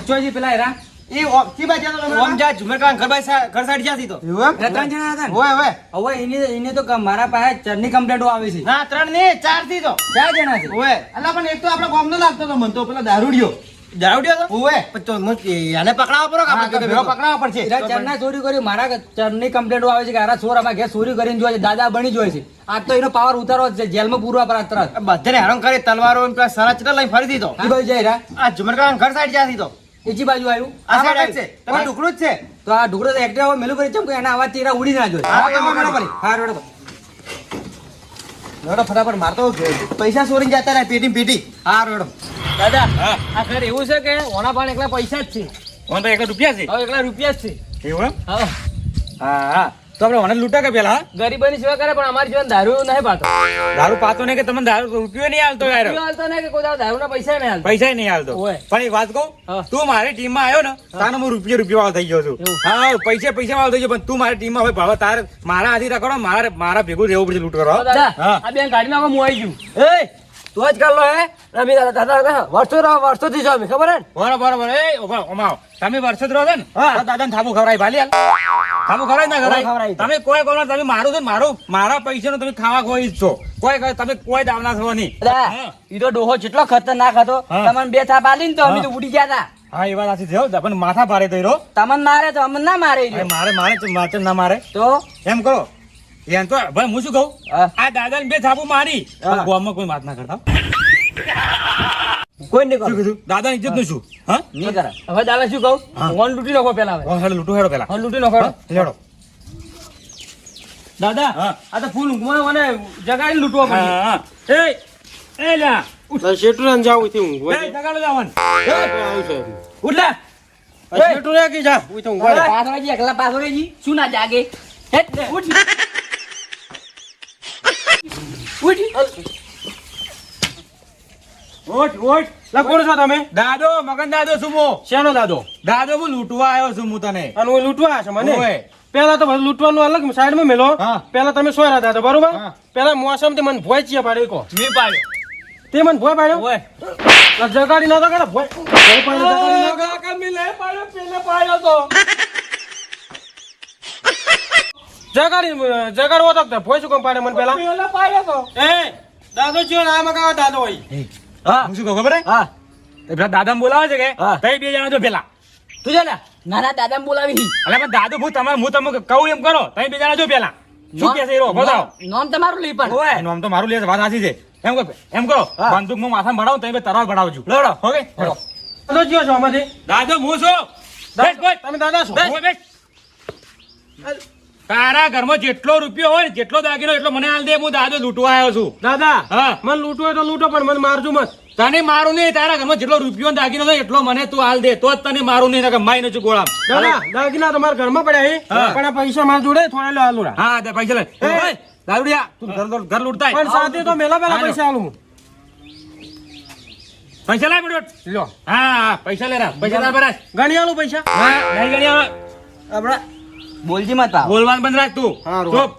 ચોજી પેલા હેરા એ ઓછી બાજુ તો તમે ઓમ જા ઝુમરકા ઘર સાઈડ જ્યાંથી તો એવું એમ? ત્રણ જણા હતા ને? ઓય હવે એને તો મારા પાસે ચરની કમ્પ્લેન્ટો આવે છે ના 3 ને 4 થી તો 4 જણા છે ઓય અલા પણ એક તો આપણા ગામનો લાગતો તો મન તો પેલા દારૂડિયો દારૂડિયો તો ઓય એને પકડાવવા પડો કે આપણે ભેગો પકડાવવા પડશે એરા ચરના ચોરી કરી મારા ચરની કમ્પ્લેન્ટો આવે છે કે આરા ચોર આમાં ઘેર ચોરી કરીને જોય છે દાદા બની જોય છે આ તો એનો પાવર ઉતારો જ છે જેલમાં પૂરવા પર તરત બધાને હેરાન કરી તલવારો ને પેલા સરા ચટલા લઈને ફરી દીધો ઈ બાજુ જાય રા આ ઝુમરકા ઘર સાઈડ જ્યાંથી તો એજી બાજુ આવ્યું આ સાઈડ બાજુ છે તમે ઢુકડું જ છે તો આ ઢુકડો તો એક્ટિવા મેલું કરી ચમ કે એના અવાજ થી એરા ઉડી ના જોય હા, હા બરાબર. બરાબર હા રોડો નડો ફટાફટ મારતો પૈસા ચોરીને જતા રહ્યા પેટી હા રોડો દાદા આ ઘર એવું છે કે ઓના પણ એકલા પૈસા જ છે ઓન તો 1 રૂપિયા છે હવે એકલા રૂપિયા જ છે એવું એમ હા હા હા તો આપણે ઓને લૂંટા કે પેલા હા? ગરીબોની સેવા કરે પણ અમારી જીવન દારૂ નહીં પાતો દારૂ પાતો નહીં કે તમને દારૂ રૂપિયો નહીં હાલતો યાર એવું હાલતો નહીં કે કોઈ દાડો દારૂના પૈસા નહીં હાલતો પૈસા નહીં હાલતો ઓય. પણ એક વાત કહું હા. તું મારી ટીમમાં આવ્યો ને તાનો હું રૂપિયો વાળો થઈ ગયો છું એવું. હા પૈસા વાળો થઈ ગયો પણ તું મારી ટીમમાં હવે ભાવ તારે મારા હાથી રાખો મારા ભેગું રહેવું પડશે લૂંટ કરવા દાદા હા. આ બેન ગાડીમાં હું આવી ગયું એ તું જ કર લો હે રમી દાદા વર્ષોથી છો અમે ખબર હે ને? બરોબર એ ઓમાવ તમે વર્ષો જ રહો છો ને હા. તો દાદાને થાબુ ખવડાય ભાલી હાલ થાબુ ખવડાય ના ખવડાય. ખવડાય તમે કોઈ કોનો તમે મારું છે ને મારા પૈસાનો તમે ખાવા કોઈ જ છો તમે કોઈ દાવના છો નહીં દાદા હા. ઈ તો ડોહો જેટલો ખતરનાક હતો હા. તમને બે થાપ આલી ને તો અમે હા. તો ઉડી ગયા હતા હા એ વાત સાચી છે હો. પણ માથા ભારે થઈ રહ્યો તમને મારે તો અમને ના મારે ઈ અરે રહ્યો. મારે ના મારે તો એમ કરો એમ તો ભાઈ હું શું કહું હા. આ દાદા બે થાપુ મારી હા. ગામમાં કોઈ વાત ના કરતા કોઈ નહીં શું કરો કીધું દાદા ઇજ્જત નું શું હા નહીં કરે હવે દાદા શું કહું હા. ફોન લૂંટી નાખો પેલા હવે હેડો લૂંટો હેડો પેલા ફોન લૂંટી નાખો હા, લેડો દાદા હા. આ તો ફૂલ ઊંઘમાં મને જગાડી લૂંટવો પડશે હા એ લ્યા શેઠું જાવ ઉઠી એ જગાડો જાવન ઉઠ લે શેઠું રે કે જા ઉઠી ઊંઘવા દે. પાછળ એકલા પાછળ જી શું ના જાગે હેટ લે, ઉઠ ઓટ લા કોણ છો તમે દાદો મગન દાદો શું મો શેનો દાદો દાદો હું લૂંટવા આવ્યો છું હું તને અને હું લૂંટવા આવ્યા છો મને ઓય. પેલા તો બધું લૂંટવાનું અલગ સાઈડમાં મેલો હા. પેલા તમે સોયરા હતા બરોબર હા. પેલા મોસમ થી મને ભોય ચિયા પાડ્યો કો મેં પાડ્યો તે મને ભોય પાડ્યો ઓય લા જગાડી નતો કરે ભોય ભોય પાડ્યો જગાડી નતો. કાકા મેં લે પાડ્યો પેલે પાડ્યો તો જગાડવો તો કે ભોય શું કામ પાડે મને પેલા પેલે પાડ્યો તો એ દાદો ચિયો ના મગાવા દાદો હોય હા હું શું કહું ખબર હે હા એ પેલા દાદા બોલાવે છે કે હા. તઈ બે જણા જો પેલા તું જા ને નાના દાદાને બોલાવી અલે પણ દાદુ હું તમે કહું એમ કરો તઈ બે જણા જો પેલા શું કે છે એ રો બતાવો નામ તમારું લઈ પણ ઓય આમ તો મારું લે છે, વાત સાચી છે એમ કરો હા. બંદૂક માં માથા ભરાવો તઈ બે તરવાર ભરાવજો લડો ઓકે દાદો ચિયો છો આમાંથી દાદો હું છું બેસ બેસ તમે દાદા છો ઓય, બેસ તારા ઘરમાં જેટલો રૂપિયો હોય ને જેટલો દાગીનો એટલો મને હાલ દે હું દાદો લૂંટવા આવ્યો છું દાદા હા મને લૂંટવો હોય તો લૂંટો પણ મને મારજો મત તને મારું નહીં તારા ઘરમાં જેટલો રૂપિયો ને દાગીનો હોય એટલો મને તું હાલ દે તો જ તને મારું નહીં નકર માઈ નચું ગોળામ દાદા દાગીના તમારા ઘરમાં પડ્યા છે હા. પણ આ પૈસા મારા જોડે થોડા લો આલુ રા હા દે પૈસા લે ઓય, દારૂડિયા તું ઘર લૂંટતા પણ સાથે તો મેલા પેલા હાલો. પૈસા આલું પૈસા લાય બડોટ લ્યો હા પૈસા લે પૈસા લાય બરાબર ગણી આલું પૈસા હા નહીં ગણી આવે આપડા બોલજી મત પાવ બોલવાનું બંધ રાખ તું હારું. ચૂપ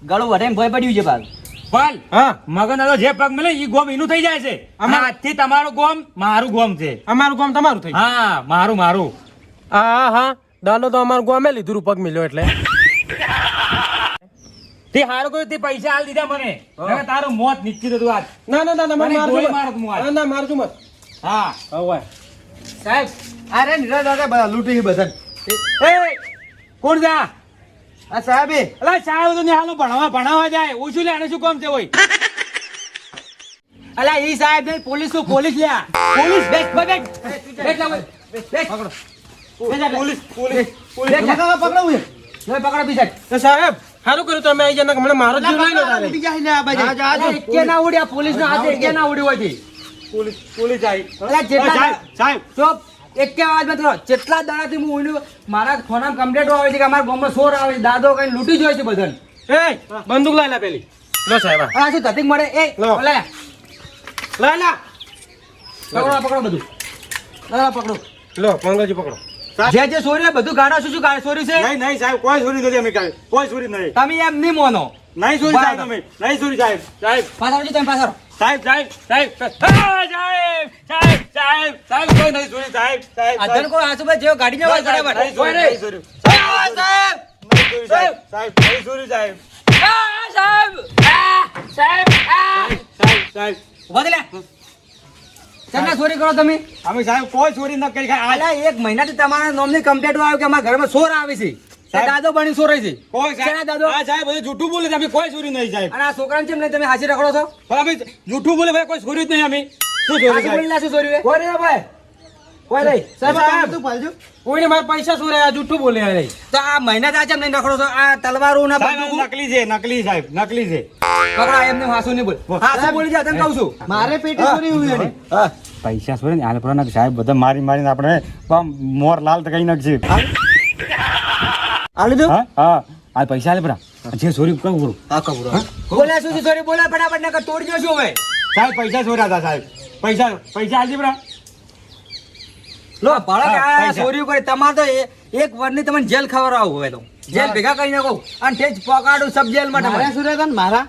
ગળું વઢે ભય પડ્યું છે પાલ પાલ હા મગન દાદો જે પગ મળે ઈ ગોમ એનું થઈ જાય છે અમાર- આજથી તમારું ગોમ મારું ગોમ છે અમારું કામ તમારું થઈ હા મારું હા હા દાદો તો અમારું ગામે લીધું પગ મિલ્યો એટલે તે હારું કોઈ તે પૈસા હાલ દીધા મને નકર તારું મોત નિશ્ચિત હતું આજ ના ના દાદા મને મને મારજો ગોળી મત. મારો તું આજ. ના ના મારજો મત હા હવે સાહેબ અરે નીરજ દાદા લૂંટી બધા એ કોણ જા આ સાહેબ અલા સાહેબ તો નિહાલો ભણાવવા જાય ઓછું લે આને શું કામ છે હોય અલા ઈ સાહેબ નહીં પોલીસ લ્યા પોલીસ બેસ બેસ બેસ લાવો બેસ પોલીસ પોલીસ બેસ પકડો હું પકડો બીજા તો સાહેબ સારું કર્યું તમે આવી જાય મને મારો જીવ લઈ લો તારે એકે ના ઉડ્યા પોલીસ ના હાથે એકે ના ઉડી હોય પોલીસ આવી અલા જેટલા સાહેબ ચોપ એકે અવાજમાં કરો જેટલા દાડાથી હું ઉડ્યું મારા ફોનમાં કમ્પ્લેટો આવે છે કે અમારા ગામમાં ચોર આવે છે દાદો કઈ લૂંટી જોય છે બધાને એ બંદૂક લઈ લે પેલી લો સાહેબ આ. આ શું તતિક મળે એ લો. લે લઈ લે પકડો બધું પકડો લો પંગજી પકડો જે ચોરી બધું ગાડા શું ચોરી છે નહીં નહીં સાહેબ કોઈ ચોરી નથી અમે કોઈ ચોરી નહીં તમે એમ નહીં મોનો નહીં ચોરી સાહેબ તમે નહીં ચોરી સાહેબ પાછળ તમે પાછળ સાહેબ સાહેબ સાહેબ સાહેબ સાહેબ સાહેબ સાહેબ કોઈ નહીં ચોરી સાહેબ સાહેબ અધન કો આસુભાઈ જેવો ગાડી માં સાહેબ બરાબર નહીં ચોરી સાહેબ સાહેબ નહીં ચોરી સાહેબ સાહેબ ઉભા થા લે. તમને ચોરી કરો તમે અમે સાહેબ કોઈ ચોરી ન કરી ખાય આલા એક મહિનાથી તમારા નામની કમ્પ્લેટ આવ્યો કે અમારા ઘરમાં ચોર આવે છે તે દાદો બની ચોરાય છે કોઈ શેના દાદો? આ સાહેબ બધું જૂઠું બોલે છે અમે કોઈ ચોરી નહીં સાહેબ અને આ છોકરાને કેમ નહીં તમે હાજર રખડો છો પણ અમે જૂઠું બોલે ભાઈ કોઈ ચોરી જ નહીં અમે શું ચોરી હાચું બોલી ના શું ચોરી હોય? કોઈ નહીં ભાઈ કોઈ નહીં સાહેબ સાહેબ. તું પાલજો કોઈને મારા પૈસા શું રહ્યા જૂઠું બોલે આ રહી. તો આ મહિના થી આ કેમ નહીં રખડો છો આ તલવારો ના સાહેબ બંદૂકો? નકલી છે નકલી સાહેબ નકલી છે પકડો એમને હાસુ નહીં બોલ હાસુ બોલી જા તને કહું છું મારે પેટી ચોરી હુઈ હતી. હા પૈસા ચોરી ને આલે પુરાના સાહેબ બધા મારી મારીને આપણે મોર લાલ તો કઈ નાખશે આ લીધું હા હા આ પૈસા આલે પુરા જે ચોરી કહું કરું હા કબૂરો બોલ્યા શું છે સોરી બોલા ફટાફટ નકર તોડી દો શું હવે સાહેબ પૈસા ચોર્યા હતા સાહેબ પૈસા પૈસા આલજે પુરા લો ભળક હા, આ પૈસા. ચોરીઓ કરી તમારે તો એક વર્ષની તમને જેલ ખવડાવું હવે તો જેલ ભેગા કરી નાખો અને તે જ પકાડું સબ જેલમાં મારા તમારે શું રહ્યા મારા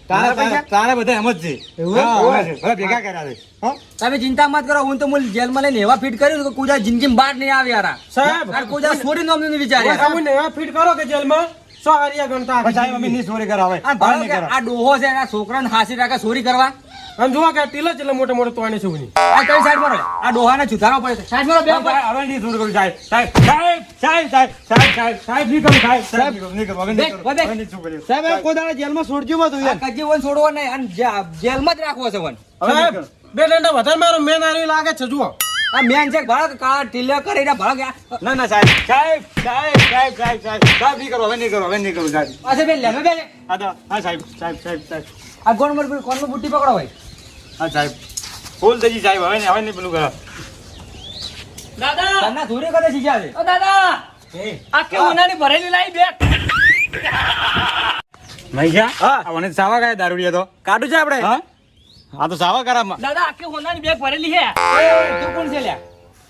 તારે પૈસા? તારે બધા એમ જ છે એવું? હા, એવું? એમ જ છે. બધા ભેગા કર્યા છે હો? તમે ચિંતા મત કરો હું તો મૂળ જેલમાં લઈને એવા ફિટ કર્યું કે કુજા જિંદગીમાં બહાર નહીં આવે યાર સાહેબ. આ કુજા ચોરી નો અમને વિચાર્યા તમે એવા ફીટ કરો કે જેલમાં સો હારિયા ગણતા પણ સાહેબ અમે નહીં ચોરી કરાવે અને ભળક આ ડોહો છે આ છોકરાને હાસી રાખે ચોરી કરવા આમ જોવા કે ટીલા એટલે મોટે મોટે તોડે છે ઉની. આ કઈ સાઈડ મારો આ ડોહાને છુધારો પડે છે સાઈડ મારો બે ઉપર. હવે નહીં ચોરી કરું સાહેબ સાહેબ સાહેબ સાહેબ સાહેબ સાહેબ સાહેબ સાહેબ નહીં કરું સાહેબ સાહેબ નહીં કરું હવે નહીં કરું બે, બે. હવે નહીં ચોરી કરું. સાહેબ કોઈ દાડા જેલમાં છોડજો માં તું આ કજી વન છોડવો નહીં અને જેલમાં જ રાખવો છે વન હવે બે દંડા વધારે મારો મેન આરી લાગે છે જુઓ. આ મેન છે ભળક કાળા ટીલે કરીને ભળક ના ના સાહેબ સાહેબ સાહેબ સાહેબ સાહેબ સાહેબ સાહેબ નહીં કરું હવે નહીં કરું હવે નહીં કરું સાહેબ પાસે બે લે બે હા તો હા સાહેબ સાહેબ સાહેબ સાહેબ આ કોણ મર કોણનું બુટ્ટી પકડો ભાઈ હા સાહેબ ફૂલ થઈ ગઈ સાહેબ હવે નહીં પેલું કરો તને ધોરી કરે શીખ્યા છે મૈયા હા. આ મને સાવા ગયા દારૂડિયા તો કાઢું છે આપણે હા હા તો સાવા કરા તું કોણ છે લ્યા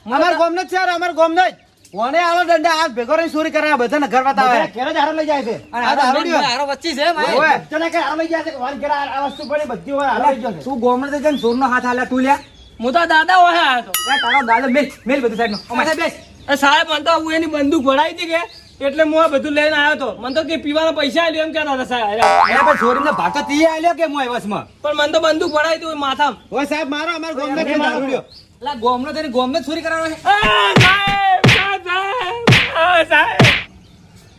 અમાર ગામનો જ છે યાર, અમાર ગામનો જ કોને આલો દંડા આ ભેગો રહીને ચોરી કરે બધાને ઘર બતાવે બધા કેરે જ હારો લઈ જાય છે અને આ આ દારૂડિયો. હારો વચ્ચી છે ભાઈ ઓય તને કે હારો લઈ જાય છે કે વાન કરે આ વસ્તુ પડી બધી હોય હારો લઈ જાય છે. તું ગોમડે તો જઈને ચોરનો હાથ હાલ્યા તું લ્યા હું તો દાદા ઓહે આવ્યો હતો. એ તારો દાદો મેલ બધું સાઈડ નો બેસ એ સાહેબ મને તો હું એની બંદૂક ભરાઈ હતી કે એટલે હું આ બધું લઈને આવ્યો હતો. મને તો કે પીવાના પૈસા આલ્યો એમ કહેતા હતા સાહેબ. અરે ભાઈ ચોરીને ભાગ તો તીએ આલ્યો કે મોય વસમાં પણ મને તો બંદૂક ભરાઈ હતી માથામાં. ઓય સાહેબ મારો અમાર ગામનો જ છે દારૂડિયો. એટલે ગોમનો તેની ગોમને જ ચોરી કરાવવાનો છે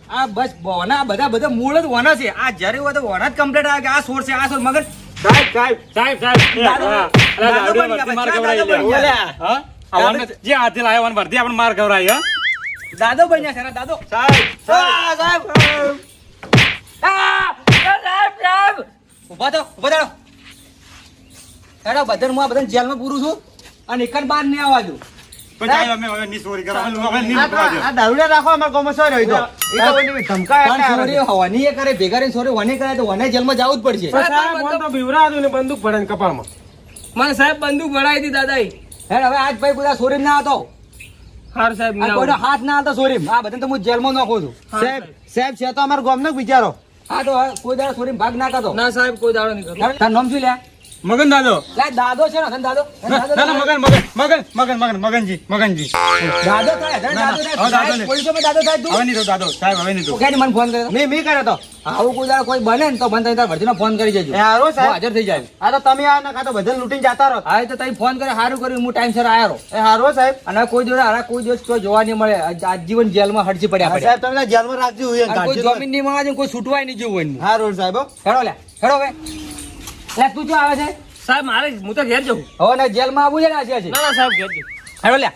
આ બસ વના બધા મૂળ જ વના છે આ જ્યારે હોય તો વના જ કમ્પ્લીટ આવે કે આ સોર છે આ સોર મગર સાહેબ સાહેબ સાહેબ સાહેબ દાદો- દાદો બની ગયા, માર દાદો ખવડાવી બની લે. ગયા. હા આવવાને જે હાથે લાવ્યો વાન ભરતી આપણે માર ખવડાવી હા દાદો બન્યા છે ને દાદો સાહેબ ઉભા થો હેડો બધાને હું આ બધાને જેલમાં પૂરું છું અને એક જ બહાર નહીં આવવા દઉં પણ સાહેબ અમે હવે નહીં ચોરી કરવા હવે નહીં કરવા દો. આ દારૂડિયા રાખો અમાર ગામમાં સો રહ્યો તો એ તો ઓલી ધમકાય પણ એટલે ચોરી હવાની એ કરે ભેગા રહીને ચોરી વને કરે તો વને જેલમાં જવું જ પડશે પણ સાહેબ મને તો બીવરા હતું ને બંદૂક ભરે ને કપાળમાં. મને સાહેબ બંદૂક ભરાઈ હતી દાદા. હેડ હવે આજ ભાઈ બધા ચોરી ના હતો હારું સાહેબ આ કોઈનો હાથ ના હતો ચોરી આ બધાને તો હું જેલમાં નાખું છું સાહેબ છે તો અમાર ગામનો જ વિચારો હા તો હવે કોઈ દાડો ચોરી ભાગ ના કરતો ના સાહેબ કોઈ દાડો નહીં કરું. તારું નામ શું લ્યા મગન દાદો લે દાદો છે ને તને દાદો ના ના મગન મગનજી મગનજી દાદો થાય તને ના, દાદો ના, થાય દાદો નહીં. પોલીસોમાં દાદો થાય તું હવે નહીં તો દાદો સાહેબ હવે નહીં તો ઓકે મને ફોન કર્યો મી કર્યો તો આવું કોઈ દાડો કોઈ બને ને તો બંધ તાર ભરતીનો ફોન કરી જજો એ હારું હું સાહેબ હાજર થઈ જાય આ તો તમે આ નખા તો બધા લૂંટીને જતા રહો હા એ તો તઈ ફોન કરે સારું કર્યું હું ટાઈમસર આયા રહો એ હારો સાહેબ અને કોઈ દિવસ હારા કોઈ દિવસ કોઈ જોવા નહીં મળે આજીવન જેલમાં હડસી પડ્યા હા, પડ્યા સાહેબ તમે તો જેલમાં રાખજો હોય અને કોઈ જમીન નહીં મળવા દે, કોઈ છૂટવાય નહીં જેવું હોય હા રોડ સાહેબ હો. હેડો લે હેડો હવે લે તું શું આવે છે સાહેબ મારે હું તો ઘેર જવું. હવે ને જેલમાં આવવું છે ને આજે ના ના સાહેબ ઘેર જવું. હેડો લે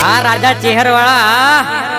આ રાજા ચેહર વાળા